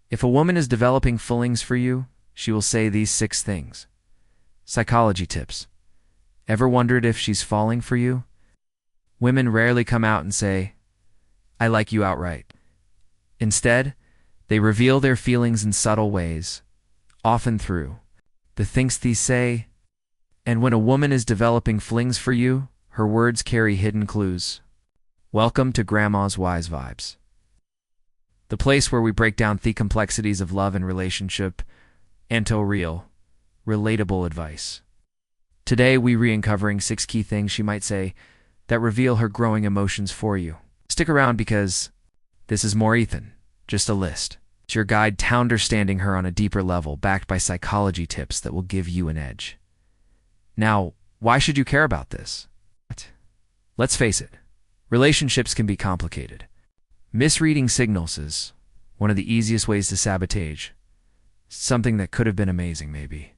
If a woman is developing feelings for you, she will say these 6 things. Psychology tips. Ever wondered if she's falling for you? Women rarely come out and say, "I like you" outright. Instead, they reveal their feelings in subtle ways, often through the things they say. And when a woman is developing flings for you, her words carry hidden clues. Welcome to Grandma's Wise Vibes, the place where we break down the complexities of love and relationship into real, relatable advice. Today, we uncovering 6 key things she might say that reveal her growing emotions for you. Stick around because this is more Ethan, just a list. It's your guide to understanding her on a deeper level, backed by psychology tips that will give you an edge. Now, why should you care about this? Let's face it, relationships can be complicated. Misreading signals is one of the easiest ways to sabotage something that could have been amazing, maybe.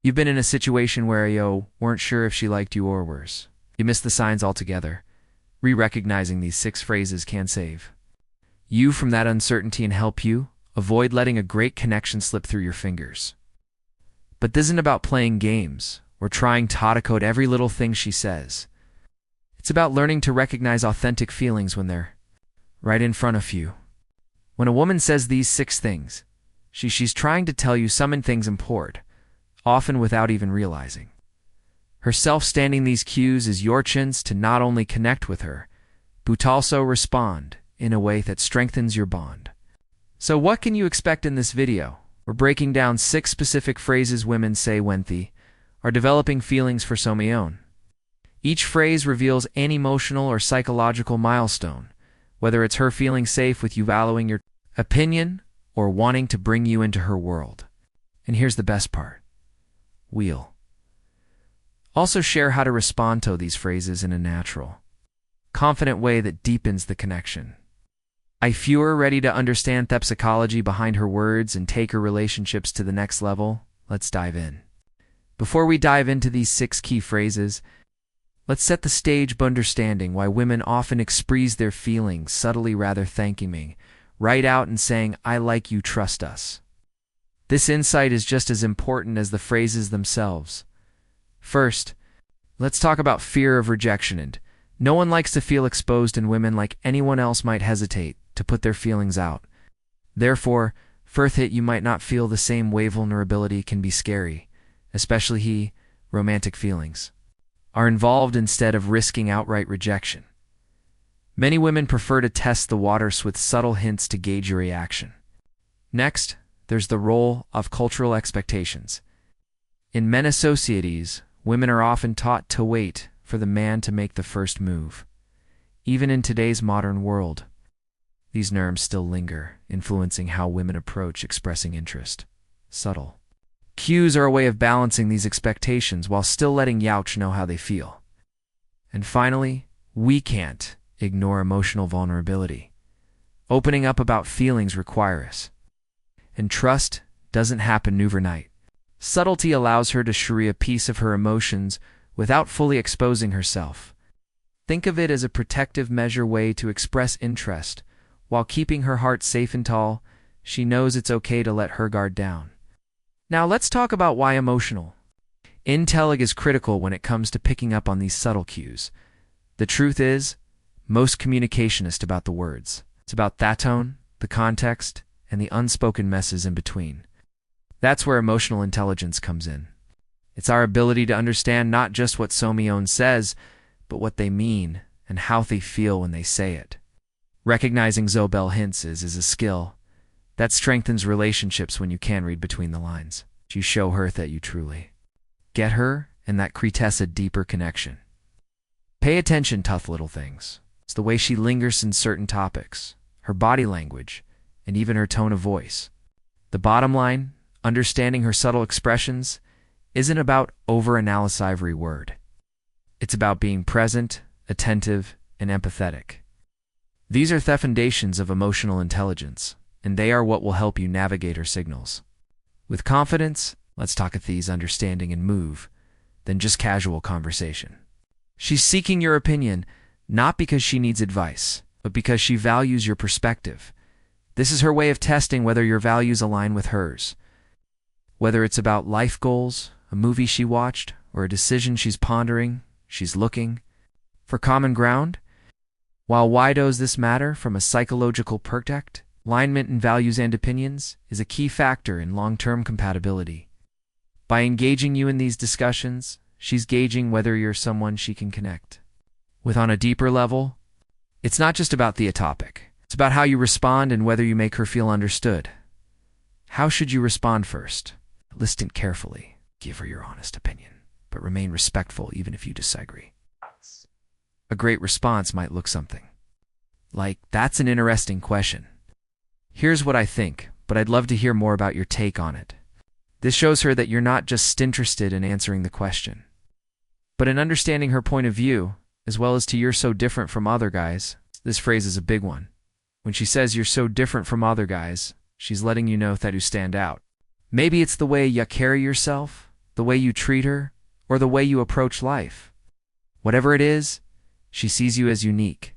You've been in a situation where you weren't sure if she liked you or worse. You missed the signs altogether. Recognizing these 6 phrases can save you from that uncertainty and help you avoid letting a great connection slip through your fingers. But this isn't about playing games or trying to decode every little thing she says. It's about learning to recognize authentic feelings when they're right in front of you. When a woman says these 6 things, she's trying to tell you some things important, often without even realizing. Herself standing these cues is your chance to not only connect with her, but also respond in a way that strengthens your bond. So what can you expect in this video? We're breaking down 6 specific phrases women say when they are developing feelings for someone. Each phrase reveals an emotional or psychological milestone, whether it's her feeling safe with you, valuing your opinion, or wanting to bring you into her world. And here's the best part. We'll also share how to respond to these phrases in a natural, confident way that deepens the connection. If you're ready to understand the psychology behind her words and take her relationships to the next level, let's dive in. Before we dive into these 6 key phrases, let's set the stage by understanding why women often express their feelings subtly rather thanking me, right out and saying, "I like you, trust us." This insight is just as important as the phrases themselves. First, let's talk about fear of rejection. And no one likes to feel exposed, and women, like anyone else, might hesitate to put their feelings out. Therefore, first you might not feel the same way. Vulnerability can be scary, especially romantic feelings are involved instead of risking outright rejection. Many women prefer to test the waters with subtle hints to gauge your reaction. Next, there's the role of cultural expectations. In many societies, women are often taught to wait for the man to make the first move. Even in today's modern world, these norms still linger, influencing how women approach expressing interest. Subtle cues are a way of balancing these expectations while still letting Youch know how they feel. And finally, we can't ignore emotional vulnerability. Opening up about feelings requires, and trust doesn't happen overnight. Subtlety allows her to share a piece of her emotions without fully exposing herself. Think of it as a protective measure, way to express interest while keeping her heart safe and tall. She knows it's okay to let her guard down. Now let's talk about why emotional intelligence is critical when it comes to picking up on these subtle cues. The truth is, most communication isn't about the words. It's about that tone, the context, and the unspoken messes in between. That's where emotional intelligence comes in. It's our ability to understand not just what someone says, but what they mean and how they feel when they say it. Recognizing Zobel hints is a skill that strengthens relationships when you can read between the lines. You show her that you truly get her, and that creates a deeper connection. Pay attention to tough little things. It's the way she lingers in certain topics, her body language, and even her tone of voice. The bottom line, understanding her subtle expressions, isn't about overanalyzing every word. It's about being present, attentive, and empathetic. These are the foundations of emotional intelligence, and they are what will help you navigate her signals. With confidence, let's talk at these understanding and move, than just casual conversation. She's seeking your opinion, not because she needs advice, but because she values your perspective. This is her way of testing whether your values align with hers. Whether it's about life goals, a movie she watched, or a decision she's pondering, she's looking for common ground. While why does this matter from a psychological perspective? Alignment in values and opinions is a key factor in long-term compatibility. By engaging you in these discussions, she's gauging whether you're someone she can connect with on a deeper level. It's not just about the topic. It's about how you respond and whether you make her feel understood. How should you respond first? Listen carefully. Give her your honest opinion, but remain respectful even if you disagree. A great response might look something like, "That's an interesting question. Here's what I think, but I'd love to hear more about your take on it." This shows her that you're not just interested in answering the question, but in understanding her point of view, as well as to "you're so different from other guys." This phrase is a big one. When she says you're so different from other guys, she's letting you know that you stand out. Maybe it's the way you carry yourself, the way you treat her, or the way you approach life. Whatever it is, she sees you as unique.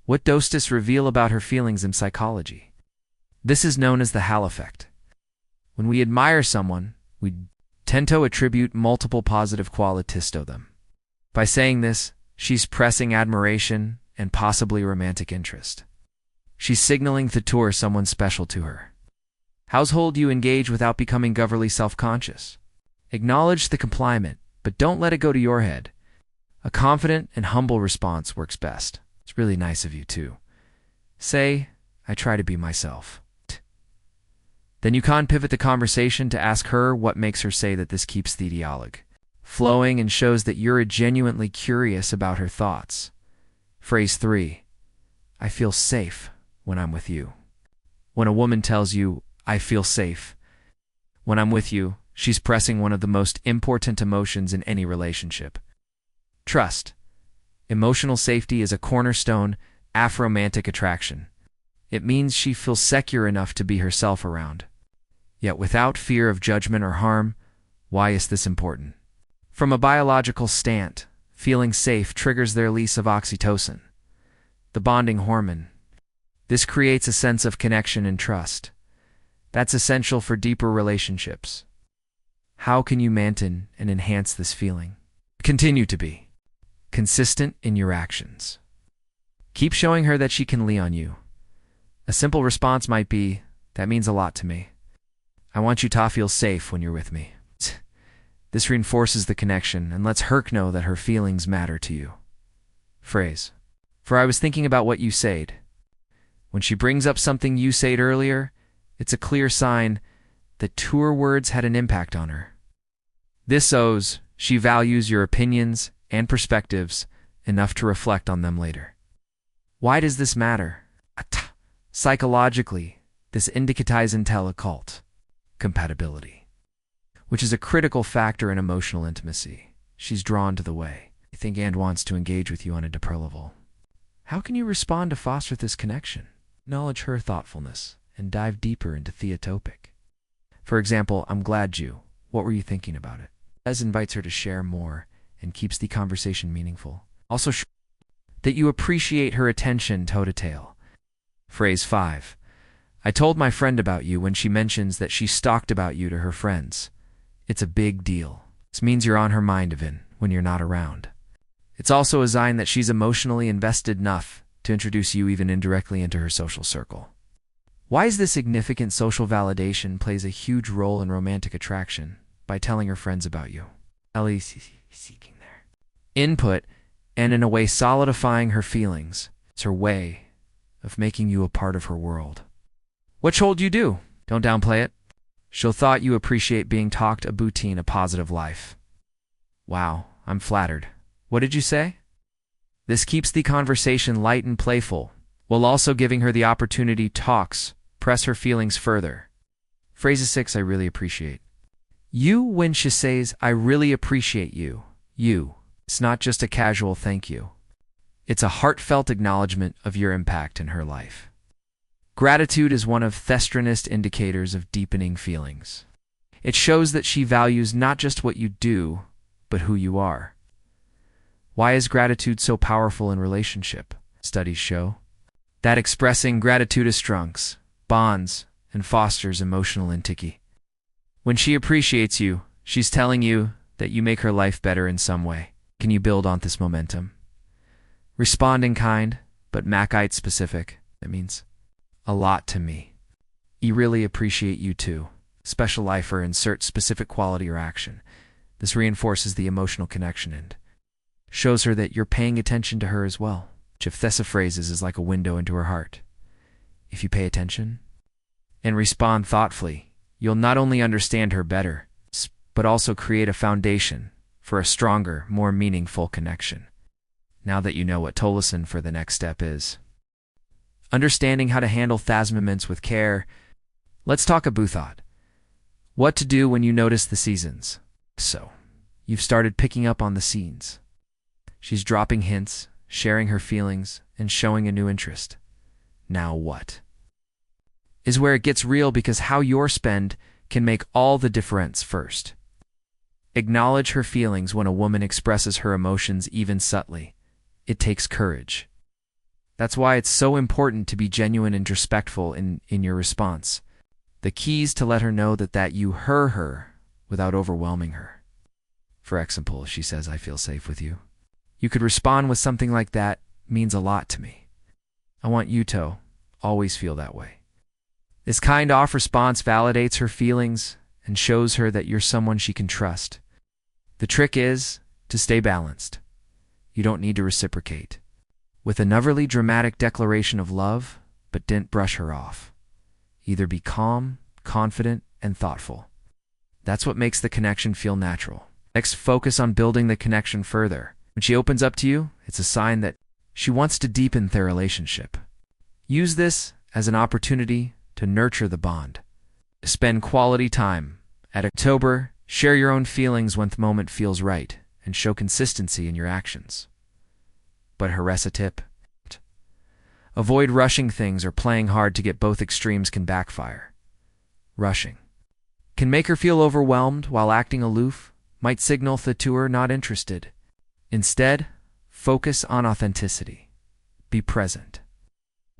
What does this reveal about her feelings in psychology? This is known as the Hall effect. When we admire someone, we tend to attribute multiple positive qualities to them. By saying this, she's pressing admiration and possibly romantic interest. She's signaling that you're someone special to her. Household you engage without becoming overly self-conscious. Acknowledge the compliment, but don't let it go to your head. A confident and humble response works best. "It's really nice of you, too." Say, "I try to be myself." Then you can pivot the conversation to ask her what makes her say that. This keeps the dialogue flowing and shows that you're genuinely curious about her thoughts. Phrase 3. I feel safe when I'm with you. When a woman tells you, "I feel safe when I'm with you," she's pressing one of the most important emotions in any relationship: trust. Emotional safety is a cornerstone of romantic attraction. It means she feels secure enough to be herself around, yet without fear of judgment or harm. Why is this important? From a biological stand, feeling safe triggers the release of oxytocin, the bonding hormone. This creates a sense of connection and trust. That's essential for deeper relationships. How can you maintain and enhance this feeling? Continue to be consistent in your actions. Keep showing her that she can lean on you. A simple response might be, "That means a lot to me. I want you to feel safe when you're with me." This reinforces the connection and lets her know that her feelings matter to you. Phrase. For I was thinking about what you said. When she brings up something you said earlier, it's a clear sign that your words had an impact on her. This shows she values your opinions and perspectives enough to reflect on them later. Why does this matter? Psychologically, this indicates intellectual compatibility, which is a critical factor in emotional intimacy. She's drawn to the way you think and wants to engage with you on a deeper level. How can you respond to foster this connection? Acknowledge her thoughtfulness and dive deeper into the topic. For example, "I'm glad you. What were you thinking about it?" This invites her to share more and keeps the conversation meaningful. Also, that you appreciate her attention to detail. Phrase 5. I told my friend about you when she mentions that she talked about you to her friends. It's a big deal. This means you're on her mind even when you're not around. It's also a sign that she's emotionally invested enough to introduce you even indirectly into her social circle. Why is this significant? Social validation plays a huge role in romantic attraction by telling her friends about you. Seeking their input and in a way solidifying her feelings. It's her way of making you a part of her world. What should you do? Don't downplay it. She'll thought you appreciate being talked about in a positive life. Wow, I'm flattered. What did you say? This keeps the conversation light and playful, while also giving her the opportunity to press her feelings further. Phrase 6. I really appreciate you. When she says, "I really appreciate you," it's not just a casual thank you. It's a heartfelt acknowledgement of your impact in her life. Gratitude is one of the strongest indicators of deepening feelings. It shows that she values not just what you do, but who you are. Why is gratitude so powerful in relationship? Studies show that expressing gratitude is strengths bonds, and fosters emotional intimacy. When she appreciates you, she's telling you that you make her life better in some way. Can you build on this momentum? Respond in kind, but Macite specific. That means a lot to me. I really appreciate you too. Special life or insert specific quality or action. This reinforces the emotional connection and shows her that you're paying attention to her as well. Thessa phrases is like a window into her heart. If you pay attention and respond thoughtfully, you'll not only understand her better, but also create a foundation for a stronger, more meaningful connection. Now that you know what to listen for, the next step is understanding how to handle these moments with care. Let's talk about thought. What to do when you notice the seasons. So, you've started picking up on the scenes. She's dropping hints, sharing her feelings, and showing a new interest. Now what? Is where it gets real, because how you spend can make all the difference. First, acknowledge her feelings. When a woman expresses her emotions even subtly, it takes courage. That's why it's so important to be genuine and respectful in your response. The key is to let her know that you hear her without overwhelming her. For example, if she says, "I feel safe with you," you could respond with something like, "That means a lot to me. I want you to always feel that way." This kind of response validates her feelings and shows her that you're someone she can trust. The trick is to stay balanced. You don't need to reciprocate with an overly dramatic declaration of love, but didn't brush her off. Either be calm, confident, and thoughtful. That's what makes the connection feel natural. Next, focus on building the connection further. When she opens up to you, it's a sign that she wants to deepen their relationship. Use this as an opportunity to nurture the bond. Spend quality time. At October, share your own feelings when the moment feels right, and show consistency in your actions. But here's a tip. Avoid rushing things or playing hard to get. Both extremes can backfire. Rushing can make her feel overwhelmed, while acting aloof might signal that you are not interested. Instead, focus on authenticity. Be present.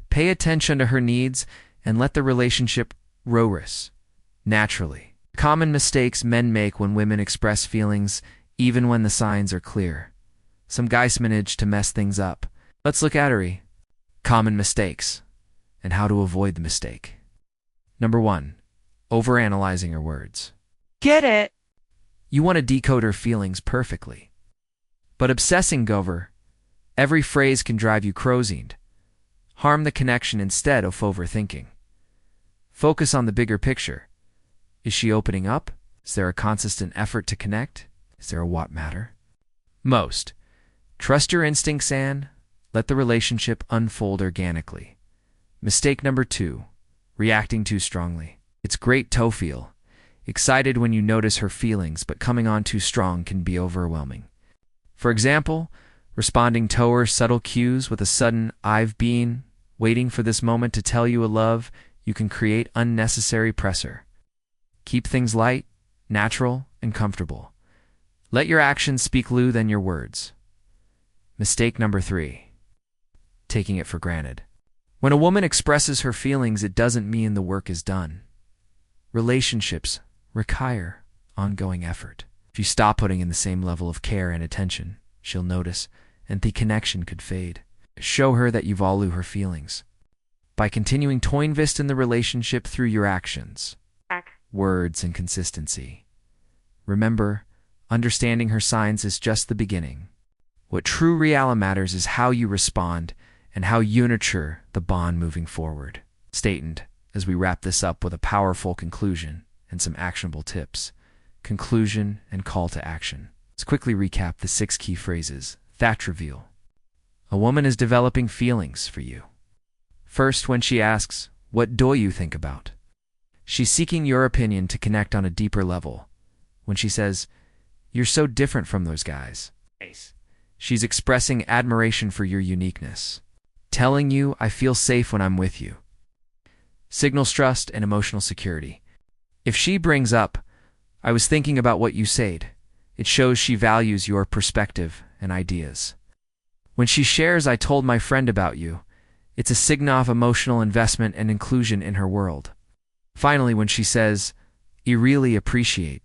Pay attention to her needs and let the relationship flourish naturally. Common mistakes men make when women express feelings, even when the signs are clear. Some guys manage to mess things up. Let's look at her common mistakes and how to avoid the mistake. Number 1, overanalyzing her words. Get it? You want to decode her feelings perfectly, but obsessing over every phrase can drive you crazy. Harm the connection instead of overthinking. Focus on the bigger picture. Is she opening up? Is there a consistent effort to connect? Is there a what matter most? Trust your instincts and let the relationship unfold organically. Mistake number 2, reacting too strongly. It's great to feel excited when you notice her feelings, but coming on too strong can be overwhelming. For example, responding to her subtle cues with a sudden "I've been waiting for this moment to tell you a love," you can create unnecessary pressure. Keep things light, natural, and comfortable. Let your actions speak louder than your words. Mistake number 3, taking it for granted. When a woman expresses her feelings, it doesn't mean the work is done. Relationships require ongoing effort. If you stop putting in the same level of care and attention, she'll notice, and the connection could fade. Show her that you value her feelings by continuing to invest in the relationship through your actions, words, and consistency. Remember, understanding her signs is just the beginning. What true reality matters is how you respond and how you nurture the bond moving forward. Stay tuned as we wrap this up with a powerful conclusion and some actionable tips. Conclusion and call to action. Let's quickly recap the 6 key phrases that reveal a woman is developing feelings for you. First, when she asks, "What do you think about?" she's seeking your opinion to connect on a deeper level. When she says, "You're so different from those guys," she's expressing admiration for your uniqueness, telling you, "I feel safe when I'm with you." Signals trust and emotional security. If she brings up, "I was thinking about what you said," it shows she values your perspective and ideas. When she shares, "I told my friend about you," It's a signal of emotional investment and inclusion in her world. Finally, when she says, "I really appreciate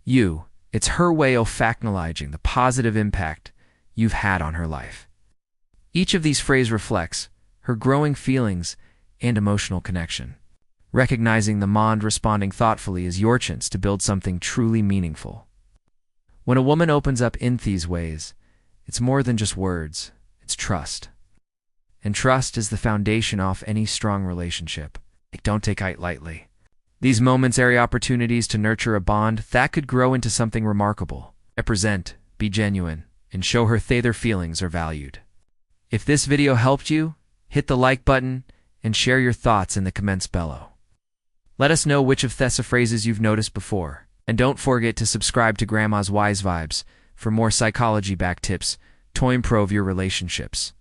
you," it's her way of acknowledging the positive impact you've had on her life. Each of these phrases reflects her growing feelings and emotional connection. Recognizing the mind responding thoughtfully is your chance to build something truly meaningful. When a woman opens up in these ways, it's more than just words, it's trust. And trust is the foundation of any strong relationship. Don't take it lightly. These moments are opportunities to nurture a bond that could grow into something remarkable. Represent, be genuine, and show her their feelings are valued. If this video helped you, hit the like button and share your thoughts in the comments below. Let us know which of these phrases you've noticed before. And don't forget to subscribe to Grandma's Wise Vibes for more psychology-backed tips to improve your relationships.